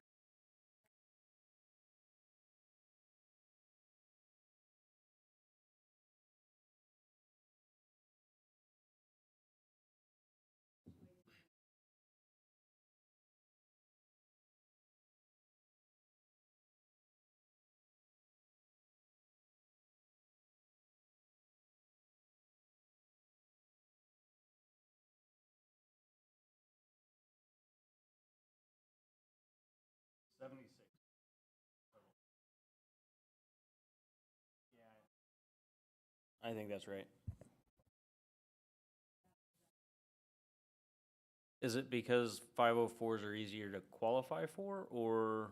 I think that's right. Is it because 504s are easier to qualify for, or?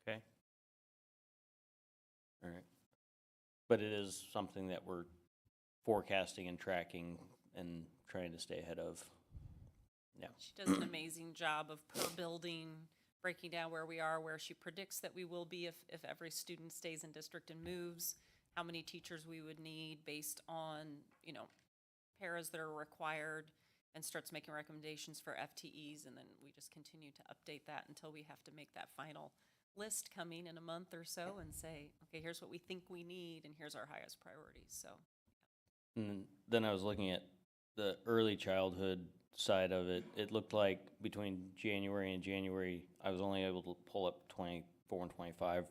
Okay. All right. But it is something that we're forecasting and tracking and trying to stay ahead of. Yeah. She does an amazing job of per building, breaking down where we are, where she predicts that we will be if every student stays in district and moves, how many teachers we would need based on, paras that are required, and starts making recommendations for FTEs, and then we just continue to update that until we have to make that final list coming in a month or so and say, okay, here's what we think we need, and here's our highest priorities. So, And then I was looking at the early childhood side of it. It looked like between January and January, I was only able to pull up 24 and 25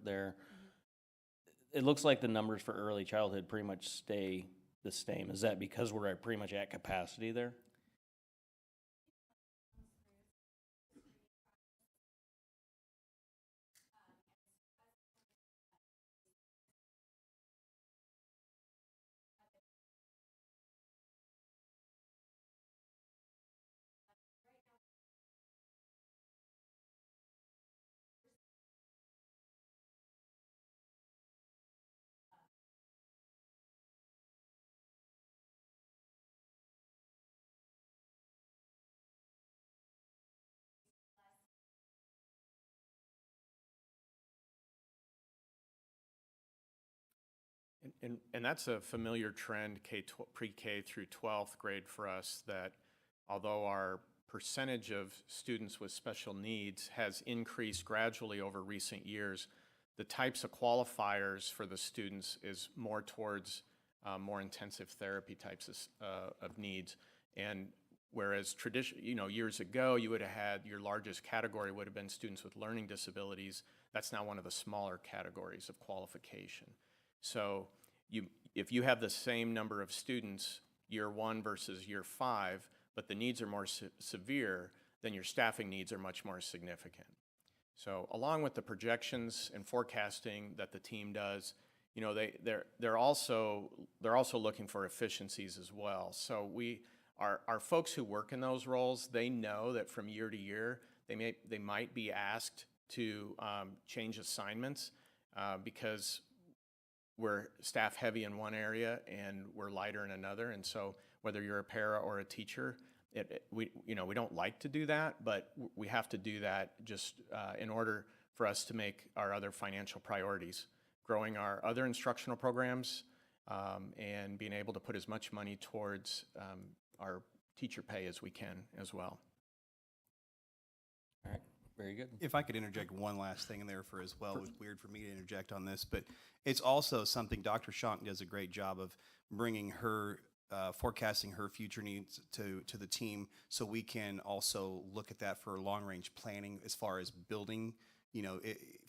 there. It looks like the numbers for early childhood pretty much stay the same. Is that because we're pretty much at capacity there? And that's a familiar trend, pre-K through 12th grade for us, that although our percentage of students with special needs has increased gradually over recent years, the types of qualifiers for the students is more towards more intensive therapy types of needs. And whereas years ago, you would have had your largest category would have been students with learning disabilities, that's now one of the smaller categories of qualification. So if you have the same number of students year 1 versus year 5, but the needs are more severe, then your staffing needs are much more significant. So along with the projections and forecasting that the team does, they're also looking for efficiencies as well. So our folks who work in those roles, they know that from year to year, they might be asked to change assignments because we're staff heavy in one area and we're lighter in another. And so whether you're a para or a teacher, we don't like to do that, but we have to do that just in order for us to make our other financial priorities, growing our other instructional programs and being able to put as much money towards our teacher pay as we can as well. All right, very good. If I could interject one last thing in there for as well, it was weird for me to interject on this, but it's also something Dr. Shank does a great job of bringing her, forecasting her future needs to the team, so we can also look at that for long-range planning as far as building,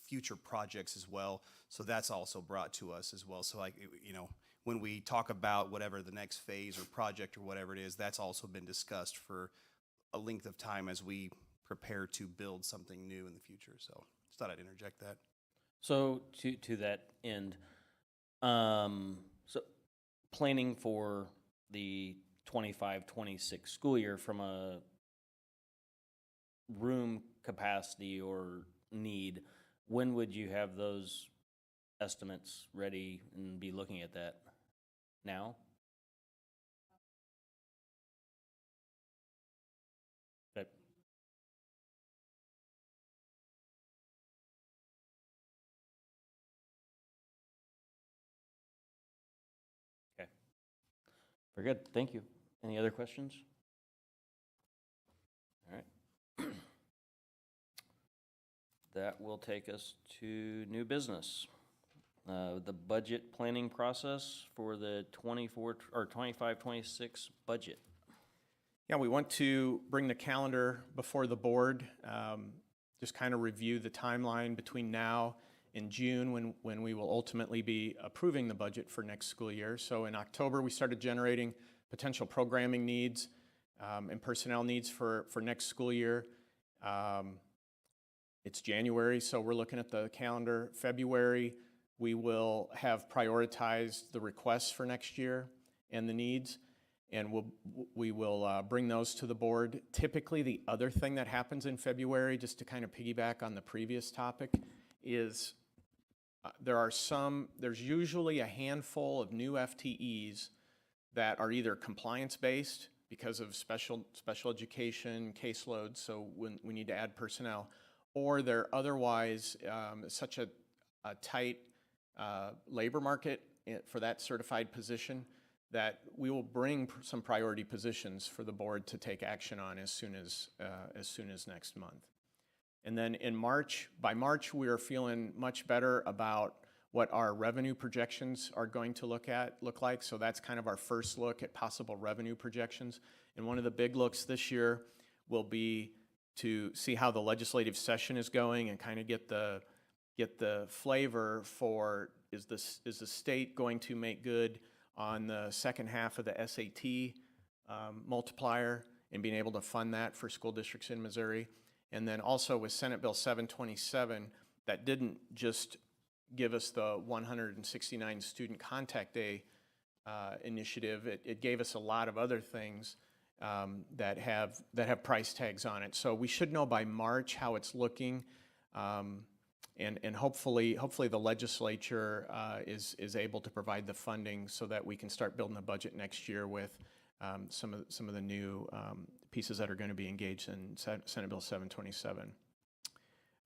future projects as well. So that's also brought to us as well. So when we talk about whatever the next phase or project or whatever it is, that's also been discussed for a length of time as we prepare to build something new in the future. So just thought I'd interject that. So to that end, so planning for the 25-26 school year from a room capacity or need, when would you have those estimates ready and be looking at that? Now? Okay. Okay. Very good. Thank you. Any other questions? All right. That will take us to new business. The budget planning process for the 25-26 budget. Yeah, we want to bring the calendar before the board, just kind of review the timeline between now and June when we will ultimately be approving the budget for next school year. So in October, we started generating potential programming needs and personnel needs for next school year. It's January, so we're looking at the calendar. February, we will have prioritized the requests for next year and the needs, and we will bring those to the board. Typically, the other thing that happens in February, just to kind of piggyback on the previous topic, is there's usually a handful of new FTEs that are either compliance-based because of special education caseloads, so when we need to add personnel, or they're otherwise such a tight labor market for that certified position that we will bring some priority positions for the board to take action on as soon as next month. And then by March, we are feeling much better about what our revenue projections are going to look like. So that's kind of our first look at possible revenue projections. And one of the big looks this year will be to see how the legislative session is going and kind of get the flavor for is the state going to make good on the second half of the SAT multiplier and being able to fund that for school districts in Missouri. And then also with Senate Bill 727, that didn't just give us the 169 student contact day initiative. It gave us a lot of other things that have price tags on it. So we should know by March how it's looking, and hopefully the legislature is able to provide the funding so that we can start building the budget next year with some of the new pieces that are going to be engaged in Senate Bill 727.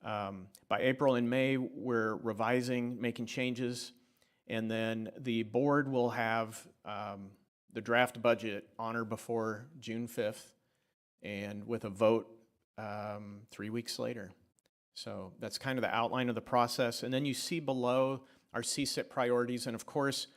By April and May, we're revising, making changes, And then the board will have the draft budget on or before June 5th, and with a vote 3 weeks later. So that's kind of the outline of the process. And then you see below our CSIP priorities, and of course,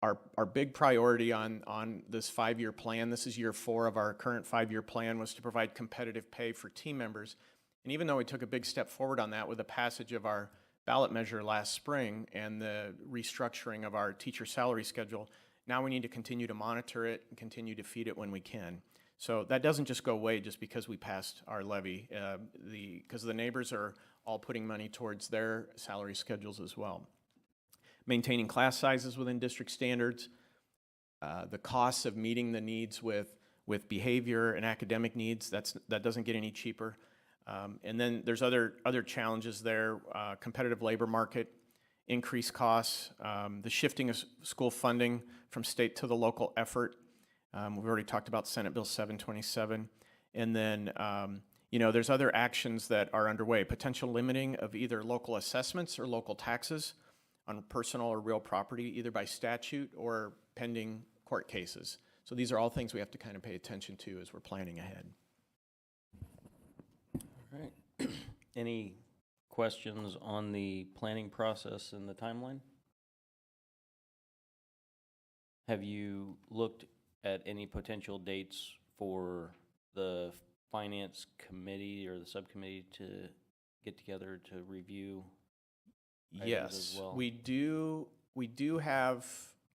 our big priority on this 5-year plan, this is year 4 of our current 5-year plan, was to provide competitive pay for team members. And even though we took a big step forward on that with the passage of our ballot measure last spring and the restructuring of our teacher salary schedule, now we need to continue to monitor it and continue to feed it when we can. So that doesn't just go away just because we passed our levy, because the neighbors are all putting money towards their salary schedules as well. Maintaining class sizes within district standards, the costs of meeting the needs with behavior and academic needs, that doesn't get any cheaper. And then there's other challenges there, competitive labor market, increased costs, the shifting of school funding from state to the local effort. We've already talked about Senate Bill 727. And then, there's other actions that are underway, potential limiting of either local assessments or local taxes on personal or real property, either by statute or pending court cases. So these are all things we have to kind of pay attention to as we're planning ahead. All right. Any questions on the planning process and the timeline? Have you looked at any potential dates for the finance committee or the subcommittee to get together to review items Yes, as well? we do have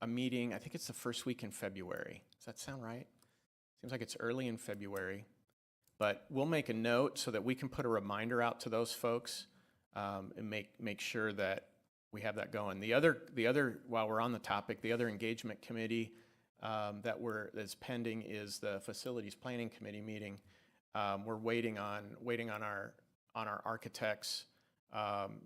a meeting, I think it's the first week in February. Does that sound right? Seems like it's early in February. But we'll make a note so that we can put a reminder out to those folks and make sure that we have that going. The other, while we're on the topic, the other engagement committee that's pending is the facilities planning committee meeting. We're waiting on our architects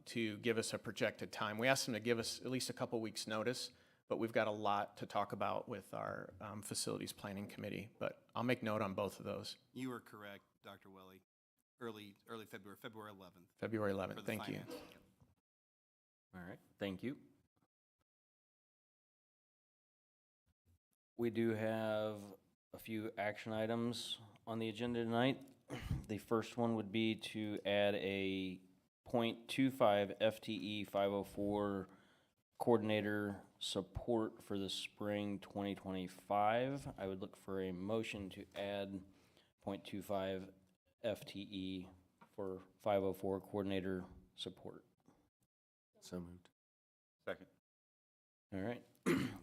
to give us a projected time. We asked them to give us at least a couple weeks' notice, but we've got a lot to talk about with our facilities planning committee. But I'll make note on both of those. You were correct, Dr. Welly. Early February, February 11th. February for 11th, the thank you. finance. All right, thank you. We do have a few action items on the agenda tonight. The first one would be to add a .25 FTE 504 coordinator support for the spring 2025. I would look for a motion to add .25 FTE for 504 coordinator support. So moved. Second. All right.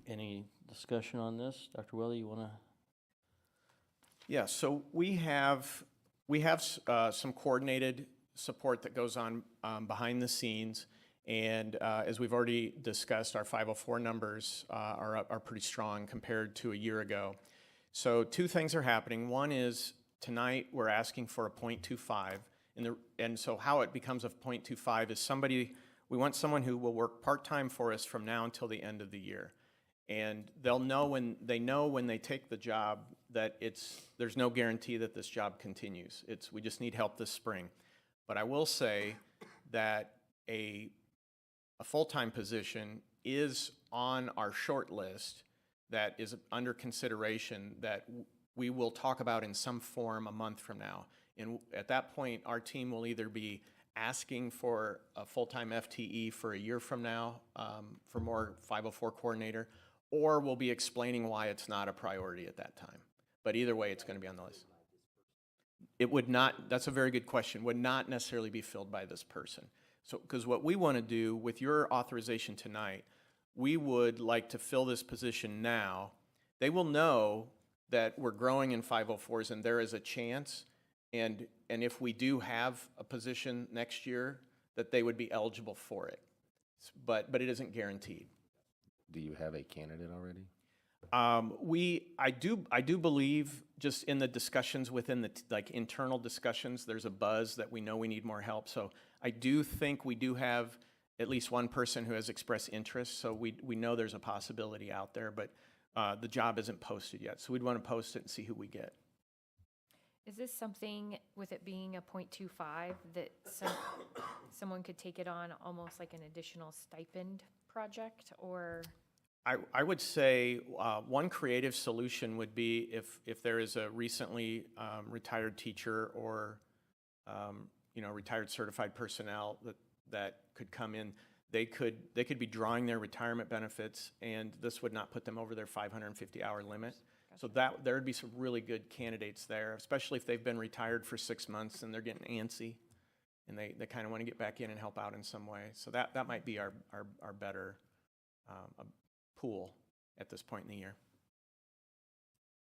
Any discussion on this? Dr. Welly, you want to? Yeah, so we have some coordinated support that goes on behind the scenes. And as we've already discussed, our 504 numbers are pretty strong compared to a year ago. So 2 things are happening. One is tonight we're asking for a .25. And so how it becomes a .25 is we want someone who will work part-time for us from now until the end of the year. And they'll know when they take the job that there's no guarantee that this job continues. We just need help this spring. But I will say that a full-time position is on our short list that is under consideration that we will talk about in some form a month from now. And at that point, our team will either be asking for a full-time FTE for a year from now for more 504 coordinator, or we'll be explaining why it's not a priority at that time. But either way, it's going to be on the list. It would not, that's a very good question, would not necessarily be filled by this person. So, because what we want to do with your authorization tonight, we would like to fill this position now. They will know that we're growing in 504s and there is a chance, and if we do have a position next year, that they would be eligible for it. But it isn't guaranteed. Do you have a candidate already? I do believe just in the discussions within the internal discussions, there's a buzz that we know we need more help. So I do think we do have at least one person who has expressed interest. So we know there's a possibility out there, but the job isn't posted yet. So we'd want to post it and see who we get. Is this something, with it being a .25, that someone could take it on almost like an additional stipend project, or? I would say one creative solution would be if there is a recently retired teacher or retired certified personnel that could come in, they could be drawing their retirement benefits, and this would not put them over their 550-hour limit. So there would be some really good candidates there, especially if they've been retired for 6 months and they're getting antsy, and they kind of want to get back in and help out in some way. So that might be our better pool at this point in the year.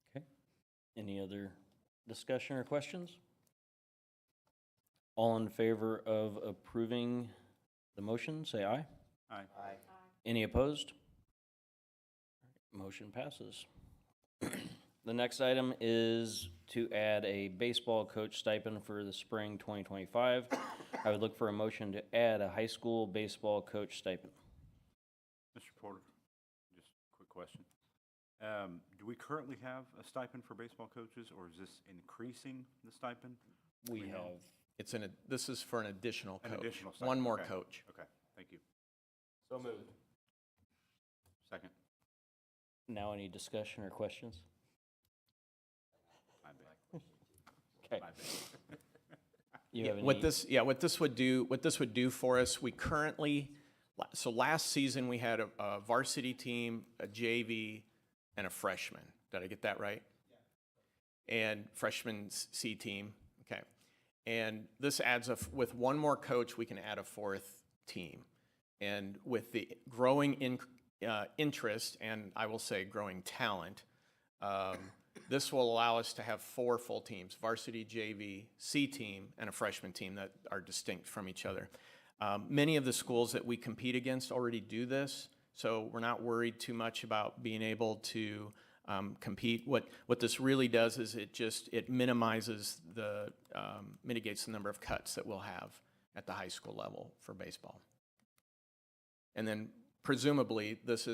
Okay. Any other discussion or questions? All in favor of approving the motion, say aye. Aye. Any opposed? Motion passes. The next item is to add a baseball coach stipend for the spring 2025. I would look for a motion to add a high school baseball coach stipend. Mr. Porter, just a quick question. Do we currently have a stipend for baseball coaches, or is this increasing the stipend? We Do know? have, This is for an additional An coach. additional One stipend, more okay. coach. Okay, thank you. So moved. Second. now any discussion or questions? My bad. Okay. My bad. You have any? What this would do for us, we currently, so last season we had a varsity team, a JV, and a freshman. Did I get that right? Yeah. And freshman C team, okay. And this adds with one more coach, we can add a fourth team. And with the growing interest, and I will say growing talent, this will allow us to have 4 full teams: varsity, JV, C team, and a freshman team that are distinct from each other. Many of the schools that we compete against already do this, so we're not worried too much about being able to compete. What this really does is it minimizes mitigates the number of cuts that we'll have at the high school level for baseball. And then presumably this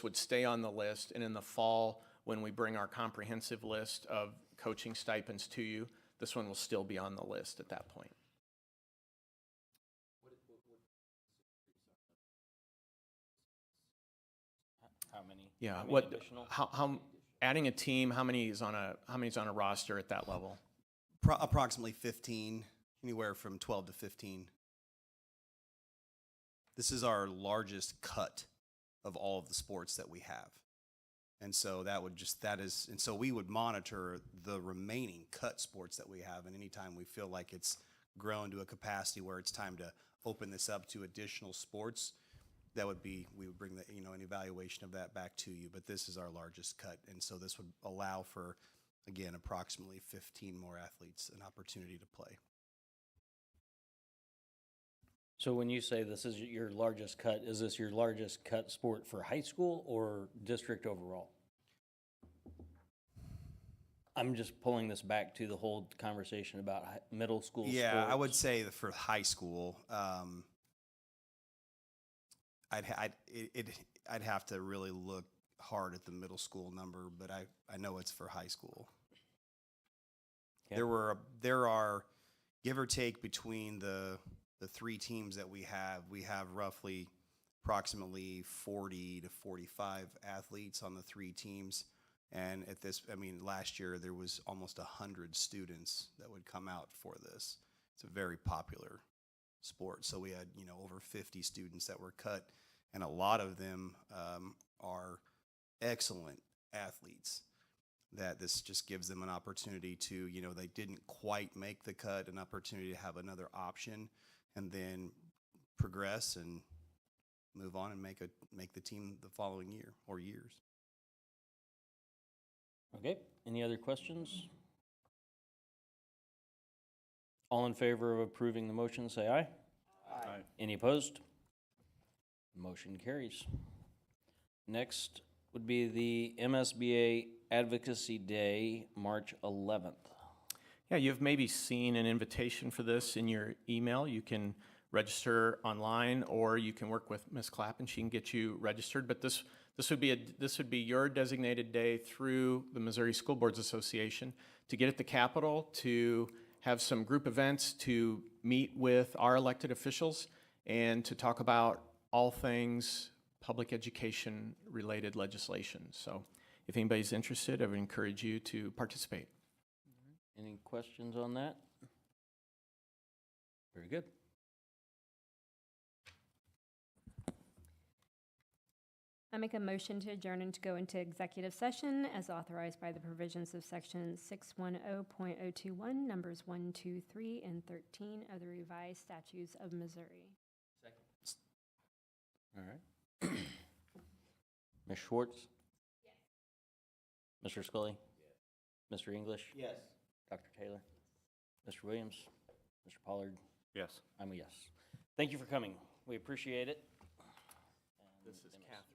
would stay on the list, and in the fall, when we bring our comprehensive list of coaching stipends to you, this one will still be on the list at that point. How many? Yeah, How many additional? how adding a team, how many is on a roster at that level? Approximately 15, anywhere from 12 to 15. This is our largest cut of all of the sports that we have. And so so we would monitor the remaining cut sports that we have, and anytime we feel like it's grown to a capacity where it's time to open this up to additional sports, we would bring an evaluation of that back to you. But this is our largest cut, and so this would allow for, again, approximately 15 more athletes an opportunity to play. So when you say this is your largest cut, is this your largest cut sport for high school or district overall? I'm just pulling this back to the whole conversation about middle school Yeah, sports. I would say that for high school, I'd have to really look hard at the middle school number, but I know it's for high school. Okay. There are, give or take, between the 3 teams that we have roughly approximately 40 to 45 athletes on the 3 teams. And last year there was almost 100 students that would come out for this. It's a very popular sport. So we had, over 50 students that were cut, and a lot of them are excellent athletes. That this just gives them an opportunity to, they didn't quite make the cut, an opportunity to have another option, and then progress and move on and make the team the following year or years. Okay, any other questions? All in favor of approving the motion, say aye. Aye. Any opposed? Motion carries. Next would be the MSBA Advocacy Day, March 11th. Yeah, you've maybe seen an invitation for this in your email. You can register online, or you can work with Ms. Clapp and she can get you registered. But this would be your designated day through the Missouri School Boards Association to get at the Capitol, to have some group events, to meet with our elected officials, and to talk about all things public education related legislation. So if anybody's interested, I would encourage you to participate. Any questions on that? Very good. I make a motion to adjourn and to go into executive session as authorized by the provisions of section 610.021, numbers 1, 2, 3, and 13 of the revised statutes of Missouri. All right. Ms. Schwartz? Yes. Mr. Scully? Yes. Mr. English? Yes. Dr. Taylor? Mr. Williams? Mr. Pollard? Yes. I'm a yes. Thank you for coming. We appreciate it. This is Kathy.